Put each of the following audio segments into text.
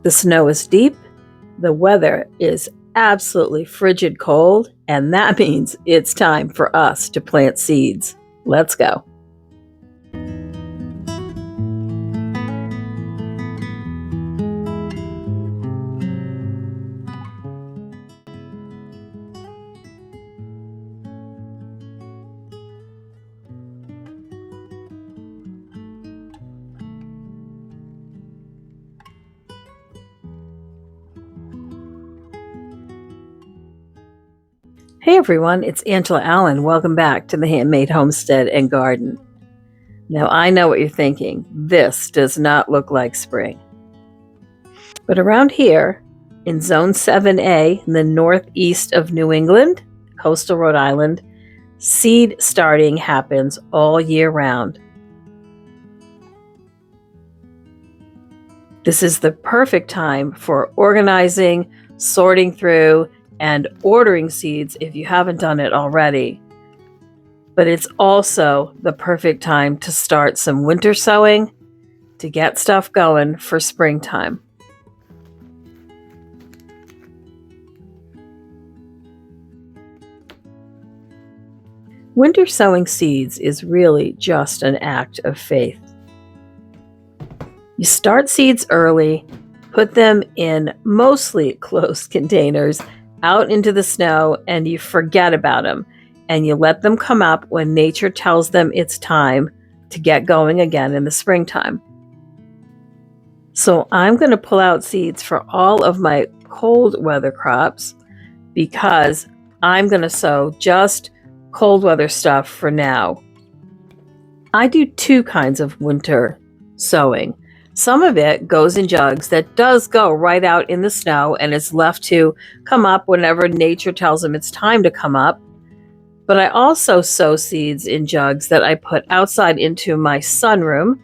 The snow is deep, the weather is absolutely frigid cold, and that means it's time for us to plant seeds. Let's go. Hey everyone, it's Angela Allen. Welcome back to the Handmade Homestead and Garden. Now I know what you're thinking. This does not look like spring. But around here, in Zone 7A, in the northeast of New England, coastal Rhode Island, seed starting happens all year round. This is the perfect time for organizing, sorting through, and ordering seeds if you haven't done it already. But it's also the perfect time to start some winter sowing to get stuff going for springtime. Winter sowing seeds is really just an act of faith. You start seeds early, put them in mostly closed containers out into the snow, and you forget about them, and you let them come up when nature tells them it's time to get going again in the springtime. So I'm going to pull out seeds for all of my cold weather crops because I'm going to sow just cold weather stuff for now. I do two kinds of winter sowing. Some of it goes in jugs that does go right out in the snow and is left to come up whenever nature tells them it's time to come up. But I also sow seeds in jugs that I put outside into my sunroom.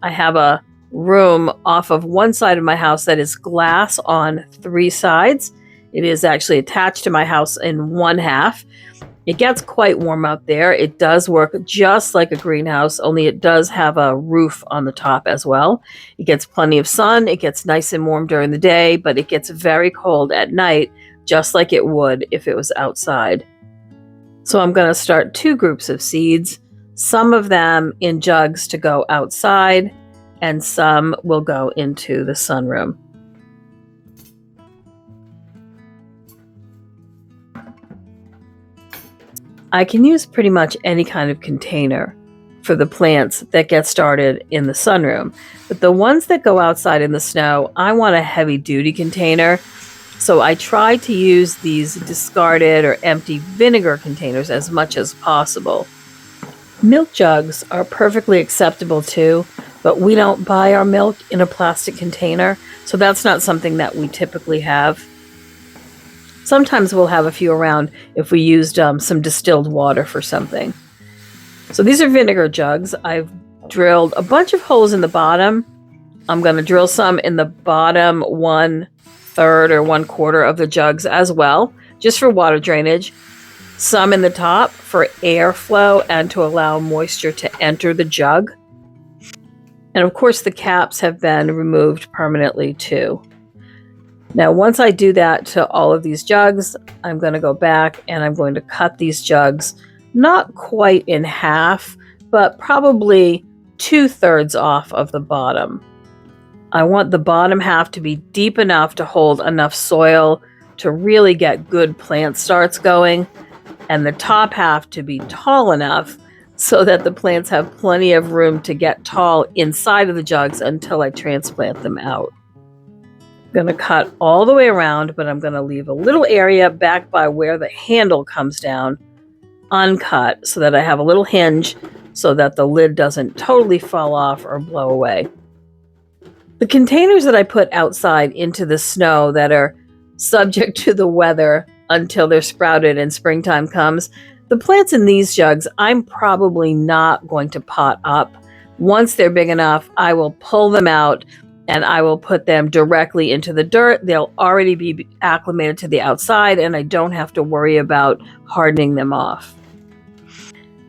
I have a room off of one side of my house that is glass on three sides. It is actually attached to my house in one half. It gets quite warm out there. It does work just like a greenhouse, only it does have a roof on the top as well. It gets plenty of sun. It gets nice and warm during the day, but it gets very cold at night, just like it would if it was outside. So I'm going to start two groups of seeds, some of them in jugs to go outside, and some will go into the sunroom. I can use pretty much any kind of container for the plants that get started in the sunroom, but the ones that go outside in the snow, I want a heavy-duty container, so I try to use these discarded or empty vinegar containers as much as possible. Milk jugs are perfectly acceptable too, but we don't buy our milk in a plastic container, so that's not something that we typically have. Sometimes we'll have a few around if we used some distilled water for something. So these are vinegar jugs. I've drilled a bunch of holes in the bottom. I'm going to drill some in the bottom 1/3 or 1/4 of the jugs as well, just for water drainage. Some in the top for airflow and to allow moisture to enter the jug. And of course the caps have been removed permanently too. Now, once I do that to all of these jugs, I'm going to go back and I'm going to cut these jugs, not quite in half, but probably 2/3 off of the bottom. I want the bottom half to be deep enough to hold enough soil to really get good plant starts going, and the top half to be tall enough so that the plants have plenty of room to get tall inside of the jugs until I transplant them out. I'm going to cut all the way around, but I'm going to leave a little area back by where the handle comes down uncut so that I have a little hinge so that the lid doesn't totally fall off or blow away. The containers that I put outside into the snow that are subject to the weather until they're sprouted and springtime comes, the plants in these jugs I'm probably not going to pot up. Once they're big enough, I will pull them out and I will put them directly into the dirt. They'll already be acclimated to the outside and I don't have to worry about hardening them off.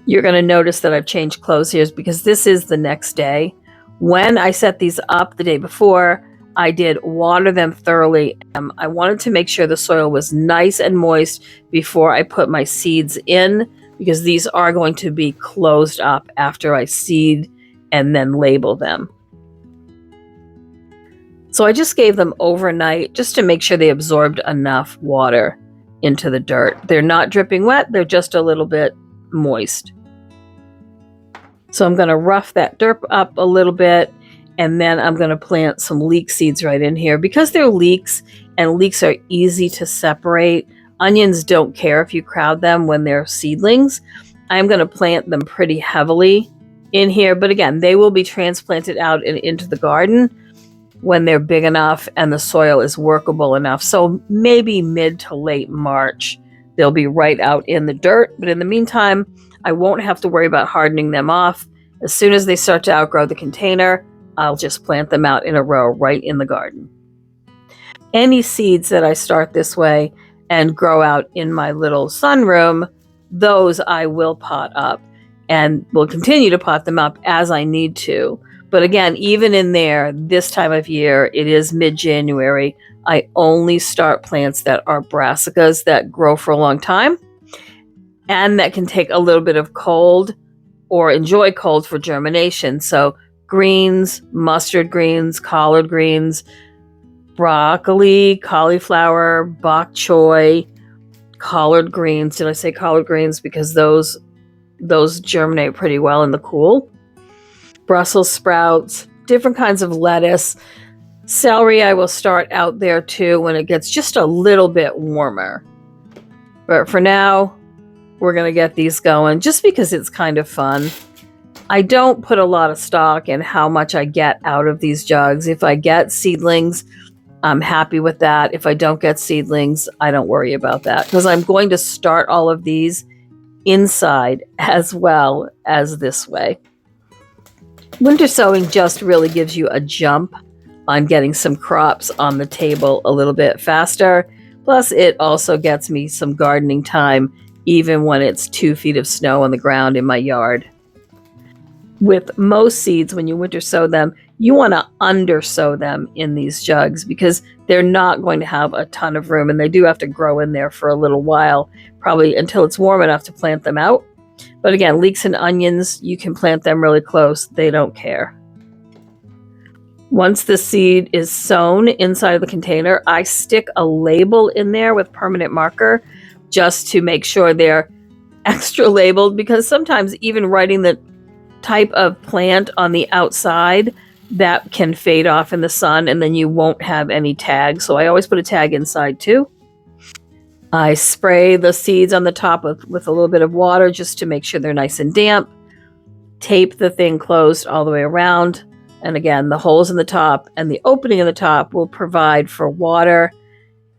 You're going to notice that I've changed clothes here because this is the next day. When I set these up the day before, I did water them thoroughly. I wanted to make sure the soil was nice and moist before I put my seeds in, because these are going to be closed up after I seed and then label them. So I just gave them overnight just to make sure they absorbed enough water into the dirt. They're not dripping wet, they're just a little bit moist. So I'm going to rough that dirt up a little bit, and then I'm going to plant some leek seeds right in here. Because they're leeks, and leeks are easy to separate, onions don't care if you crowd them when they're seedlings. I'm going to plant them pretty heavily in here, but again, they will be transplanted out and into the garden when they're big enough and the soil is workable enough. So maybe mid to late March, they'll be right out in the dirt. But in the meantime, I won't have to worry about hardening them off. As soon as they start to outgrow the container, I'll just plant them out in a row right in the garden. Any seeds that I start this way and grow out in my little sunroom, those I will pot up and will continue to pot them up as I need to. But again, even in there, this time of year, it is mid-January, I only start plants that are brassicas that grow for a long time and that can take a little bit of cold or enjoy cold for germination. So greens, mustard greens, collard greens, broccoli, cauliflower, bok choy, collard greens. Did I say collard greens? Because those germinate pretty well in the cool. Brussels sprouts, different kinds of lettuce. Celery I will start out there too when it gets just a little bit warmer. But for now, we're going to get these going just because it's kind of fun. I don't put a lot of stock in how much I get out of these jugs. If I get seedlings, I'm happy with that. If I don't get seedlings, I don't worry about that, because I'm going to start all of these inside as well as this way. Winter sowing just really gives you a jump on getting some crops on the table a little bit faster. Plus, it also gets me some gardening time, even when it's 2 feet of snow on the ground in my yard. With most seeds, when you winter sow them, you want to under sow them in these jugs because they're not going to have a ton of room, and they do have to grow in there for a little while, probably until it's warm enough to plant them out. But again, leeks and onions, you can plant them really close. They don't care. Once the seed is sown inside of the container, I stick a label in there with permanent marker just to make sure they're extra labeled, because sometimes even writing the type of plant on the outside, that can fade off in the sun and then you won't have any tags. So I always put a tag inside too. I spray the seeds on the top with a little bit of water just to make sure they're nice and damp. Tape the thing closed all the way around. And again, the holes in the top and the opening in the top will provide for water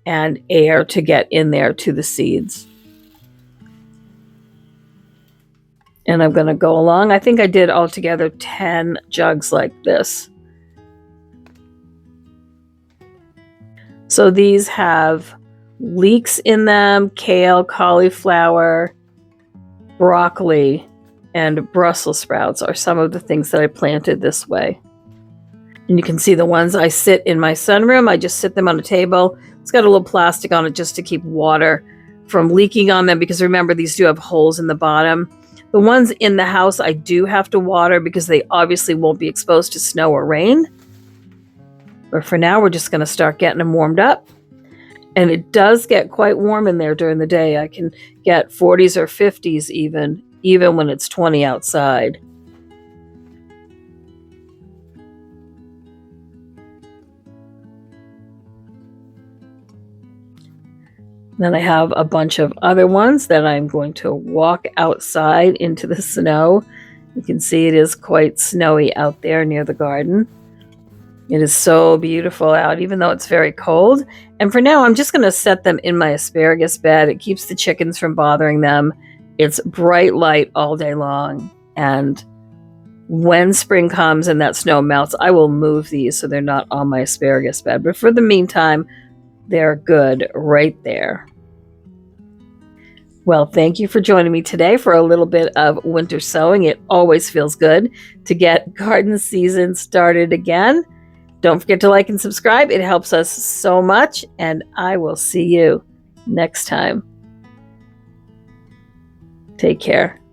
and air to get in there to the seeds. And I'm going to go along. I think I did altogether 10 jugs like this. So these have leeks in them, kale, cauliflower, broccoli, and Brussels sprouts are some of the things that I planted this way. And you can see the ones I sit in my sunroom. I just sit them on a table. It's got a little plastic on it just to keep water from leaking on them, because remember, these do have holes in the bottom. The ones in the house I do have to water because they obviously won't be exposed to snow or rain. But for now, we're just going to start getting them warmed up. And it does get quite warm in there during the day. I can get 40s or 50s even when it's 20 outside. Then I have a bunch of other ones that I'm going to walk outside into the snow. You can see it is quite snowy out there near the garden. It is so beautiful out, even though it's very cold. And for now, I'm just going to set them in my asparagus bed. It keeps the chickens from bothering them. It's bright light all day long. And when spring comes and that snow melts, I will move these so they're not on my asparagus bed. But for the meantime, they're good right there. Well, thank you for joining me today for a little bit of winter sowing. It always feels good to get garden season started again. Don't forget to like and subscribe. It helps us so much, and I will see you next time. Take care.